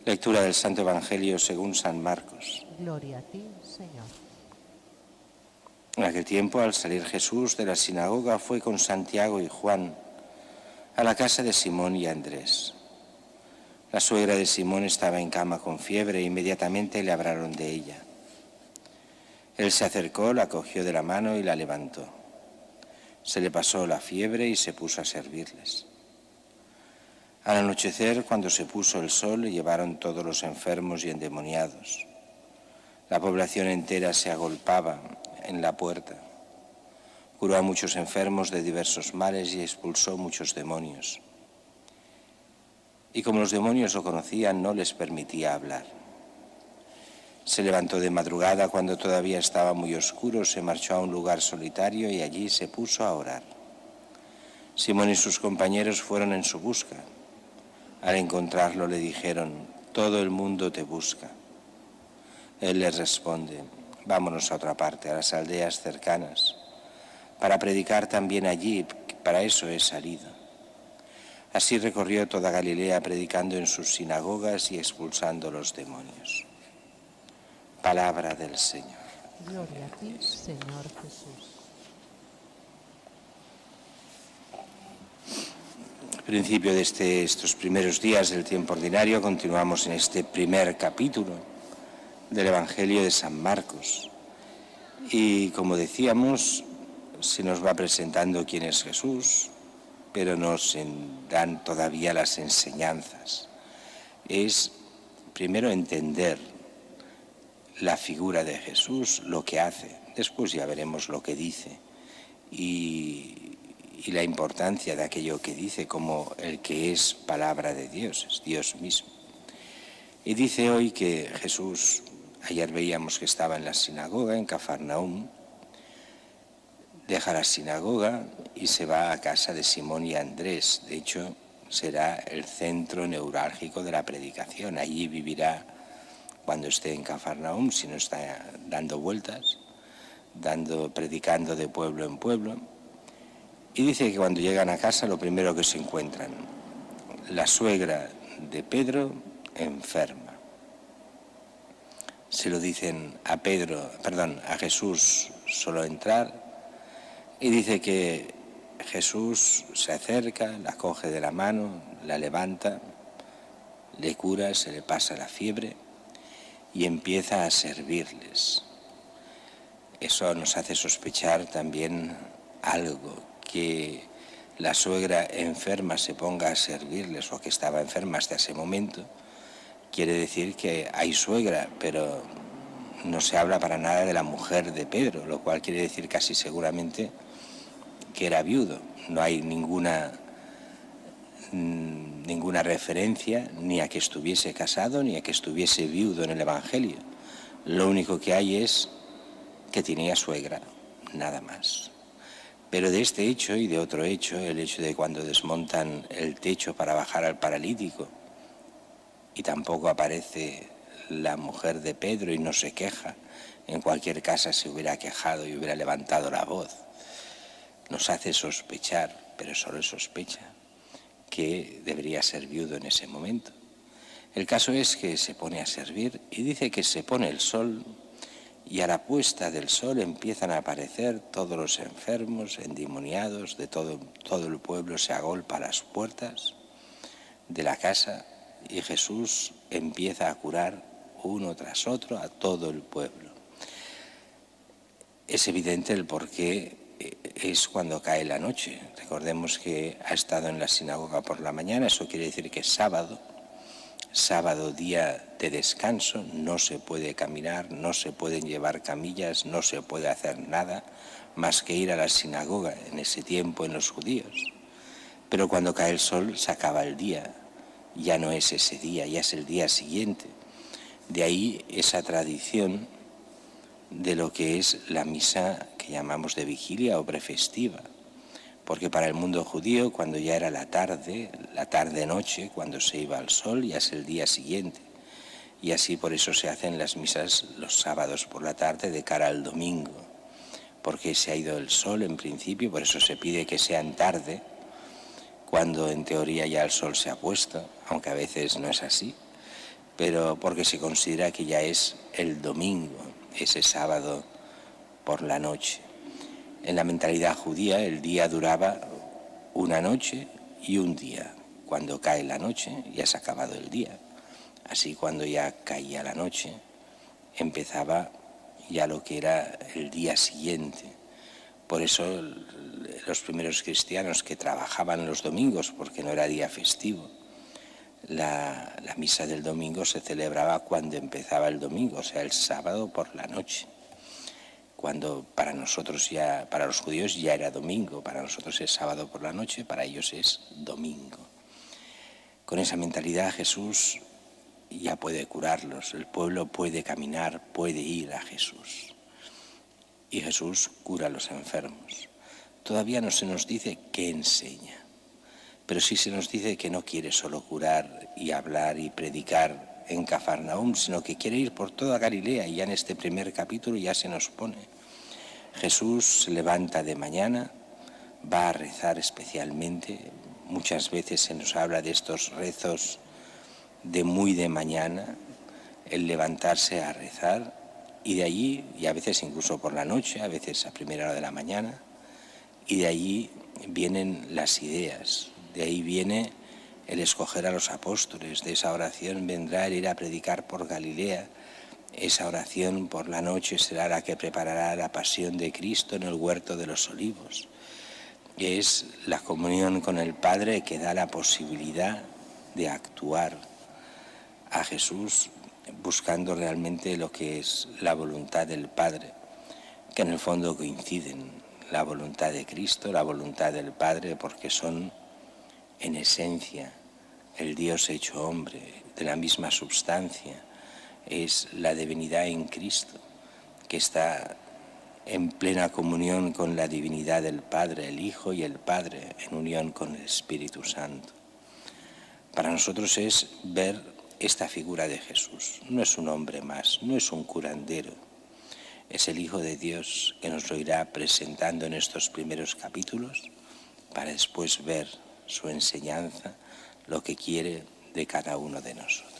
Lectura del Santo Evangelio según San Marcos. Gloria a ti, Señor. En aquel tiempo, al salir Jesús de la sinagoga, fue con Santiago y Juan a la casa de Simón y Andrés. La suegra de Simón estaba en cama con fiebre e inmediatamente le hablaron de ella. Él se acercó, la cogió de la mano y la levantó. Se le pasó la fiebre y se puso a servirles. Al anochecer, cuando se puso el sol, le llevaron todos los enfermos y endemoniados. La población entera se agolpaba en la puerta. Curó a muchos enfermos de diversos males y expulsó muchos demonios. Y como los demonios lo conocían, no les permitía hablar. Se levantó de madrugada cuando todavía estaba muy oscuro, se marchó a un lugar solitario y allí se puso a orar. Simón y sus compañeros fueron en su busca. Al encontrarlo le dijeron: «Todo el mundo te busca». Él les responde: «Vámonos a otra parte, a las aldeas cercanas, para predicar también allí, para eso he salido». Así recorrió toda Galilea predicando en sus sinagogas y expulsando los demonios. Palabra del Señor. Gloria a ti, Señor Jesús. Al principio de estos primeros días del tiempo ordinario continuamos en este primer capítulo del Evangelio de San Marcos. Y como decíamos, se nos va presentando quién es Jesús, pero nos dan todavía las enseñanzas. Es primero entender la figura de Jesús, lo que hace, después ya veremos lo que dice y la importancia de aquello que dice como el que es palabra de Dios, es Dios mismo. Y dice hoy que Jesús, ayer veíamos que estaba en la sinagoga, en Cafarnaúm, deja la sinagoga y se va a casa de Simón y Andrés. De hecho, será el centro neurálgico de la predicación. Allí vivirá cuando esté en Cafarnaúm, si no está dando vueltas, predicando de pueblo en pueblo. Y dice que cuando llegan a casa lo primero que se encuentran, la suegra de Pedro enferma. Se lo dicen a Jesús solo entrar, y dice que Jesús se acerca, la coge de la mano, la levanta, le cura, se le pasa la fiebre y empieza a servirles. Eso nos hace sospechar también algo, que la suegra enferma se ponga a servirles, o que estaba enferma hasta ese momento. Quiere decir que hay suegra, pero no se habla para nada de la mujer de Pedro, lo cual quiere decir casi seguramente que era viudo. No hay ninguna referencia ni a que estuviese casado ni a que estuviese viudo en el Evangelio. Lo único que hay es que tenía suegra, nada más. Pero de este hecho y de otro hecho, el hecho de cuando desmontan el techo para bajar al paralítico y tampoco aparece la mujer de Pedro y no se queja, en cualquier casa se hubiera quejado y hubiera levantado la voz, nos hace sospechar, pero solo sospecha, que debería ser viudo en ese momento. El caso es que se pone a servir y dice que se pone el sol y a la puesta del sol empiezan a aparecer todos los enfermos, endemoniados, de todo el pueblo se agolpa a las puertas de la casa y Jesús empieza a curar uno tras otro a todo el pueblo. Es evidente el porqué. Es cuando cae la noche. Recordemos que ha estado en la sinagoga por la mañana, eso quiere decir que es sábado, día de descanso, no se puede caminar, no se pueden llevar camillas, no se puede hacer nada más que ir a la sinagoga en ese tiempo en los judíos. Pero cuando cae el sol se acaba el día, ya no es ese día, ya es el día siguiente. De ahí esa tradición de lo que es la misa que llamamos de vigilia o prefestiva, porque para el mundo judío cuando ya era la tarde-noche, cuando se iba al sol, ya es el día siguiente, y así por eso se hacen las misas los sábados por la tarde de cara al domingo, porque se ha ido el sol en principio, por eso se pide que sean tarde, cuando en teoría ya el sol se ha puesto, aunque a veces no es así. pero porque se considera que ya es el domingo, ese sábado por la noche. En la mentalidad judía el día duraba una noche y un día. Cuando cae la noche ya se ha acabado el día. Así cuando ya caía la noche empezaba ya lo que era el día siguiente. Por eso los primeros cristianos que trabajaban los domingos, porque no era día festivo, la misa del domingo se celebraba cuando empezaba el domingo, o sea, el sábado por la noche. Cuando para nosotros ya, para los judíos ya era domingo, para nosotros es sábado por la noche, para ellos es domingo. Con esa mentalidad Jesús ya puede curarlos, el pueblo puede caminar, puede ir a Jesús. Y Jesús cura a los enfermos. Todavía no se nos dice qué enseña, pero sí se nos dice que no quiere solo curar y hablar y predicar en Cafarnaúm, sino que quiere ir por toda Galilea, y ya en este primer capítulo ya se nos pone. Jesús se levanta de mañana, va a rezar especialmente. Muchas veces se nos habla de estos rezos de muy de mañana, el levantarse a rezar, y de allí, y a veces incluso por la noche, a veces a primera hora de la mañana, y de allí vienen las ideas, de ahí viene el escoger a los apóstoles, de esa oración vendrá el ir a predicar por Galilea. Esa oración por la noche será la que preparará la pasión de Cristo en el huerto de los olivos. Es la comunión con el Padre que da la posibilidad de actuar a Jesús buscando realmente lo que es la voluntad del Padre, que en el fondo coinciden, la voluntad de Cristo, la voluntad del Padre, porque son en esencia el Dios hecho hombre, de la misma substancia. Es la divinidad en Cristo, que está en plena comunión con la divinidad del Padre, el Hijo y el Padre, en unión con el Espíritu Santo. Para nosotros es ver esta figura de Jesús. No es un hombre más, no es un curandero, es el Hijo de Dios que nos lo irá presentando en estos primeros capítulos para después ver su enseñanza, lo que quiere de cada uno de nosotros.